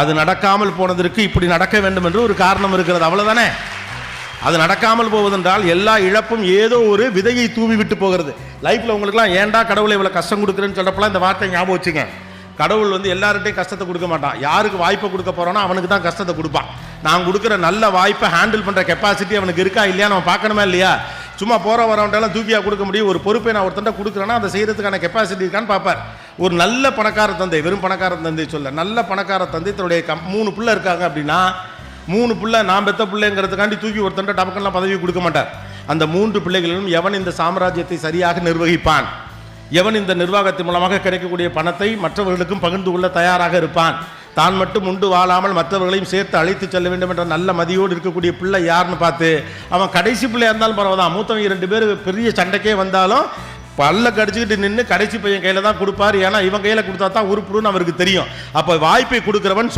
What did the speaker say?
அது நடக்காமல் போனதற்கு இப்படி நடக்க வேண்டும் என்று ஒரு காரணம் இருக்கிறது, அவ்வளவுதானே. அது நடக்காமல் போவதென்றால் எல்லா இழப்பும் ஏதோ ஒரு விதையை தூவி விட்டு போகிறது. லைஃப்ல உங்களுக்குலாம் ஏன்டா கடவுளை இவ்வளவு கஷ்டம் கொடுக்குறேன்னு சொல்றப்பலாம் இந்த வார்த்தை ஞாபகம் வச்சுங்க. கடவுள் எல்லார்கிட்டையும் கஷ்டத்தை கொடுக்க மாட்டான். யாருக்கு வாய்ப்பை கொடுக்க போறானோ அவனுக்கு தான் கஷ்டத்தை கொடுப்பான். நான் கொடுக்குற நல்ல வாய்ப்பை ஹேண்டில் பண்ற கெப்பாசிட்டி அவனுக்கு இருக்கா இல்லையா நம்ம பார்க்கணுமா இல்லையா? சும்மா போற வரவன்ட்டெல்லாம் தூக்கியா கொடுக்க முடியும்? ஒரு பொறுப்பை நான் ஒருத்தண்ட கொடுக்குறேன்னா அதை செய்யறதுக்கான கெப்பாசிட்டி இருக்கான்னு பார்ப்பார். ஒரு நல்ல பணக்கார தந்தை, வெறும் பணக்கார தந்தை சொல்ல, நல்ல பணக்கார தந்தை தன்னுடைய 3 பிள்ளை இருக்காங்க அப்படின்னா 3 பிள்ளை நான் பெத்த பிள்ளைங்கிறதுக்காண்டி தூக்கி ஒருத்தண்ட டபக்கெல்லாம் பதவி கொடுக்க மாட்டார். அந்த 3 பிள்ளைகளிலும் எவன் இந்த சாம்ராஜ்யத்தை சரியாக நிர்வகிப்பான், எவன் இந்த நிர்வாகத்தின் மூலமாக கிடைக்கக்கூடிய பணத்தை மற்றவர்களுக்கும் பகிர்ந்து கொள்ள தயாராக இருப்பான், தான் மட்டும் உண்டு வாழாமல் மற்றவர்களையும் சேர்த்து அழைத்து செல்ல வேண்டும் என்ற நல்ல மதியோடு இருக்கக்கூடிய பிள்ளை யாருன்னு பார்த்து, அவன் கடைசி பிள்ளையா இருந்தாலும் பரவாதான், மூத்தவங்க 2 பேர் பெரிய சண்டைக்கே வந்தாலும் பல்ல கடிச்சுக்கிட்டு நின்று கடைசி பையன் கையில தான் கொடுப்பார். ஏன்னா இவன் கையில கொடுத்தா தான் உருப்புடுன்னு அவருக்கு தெரியும். அப்ப வாய்ப்பை கொடுக்கிறவன்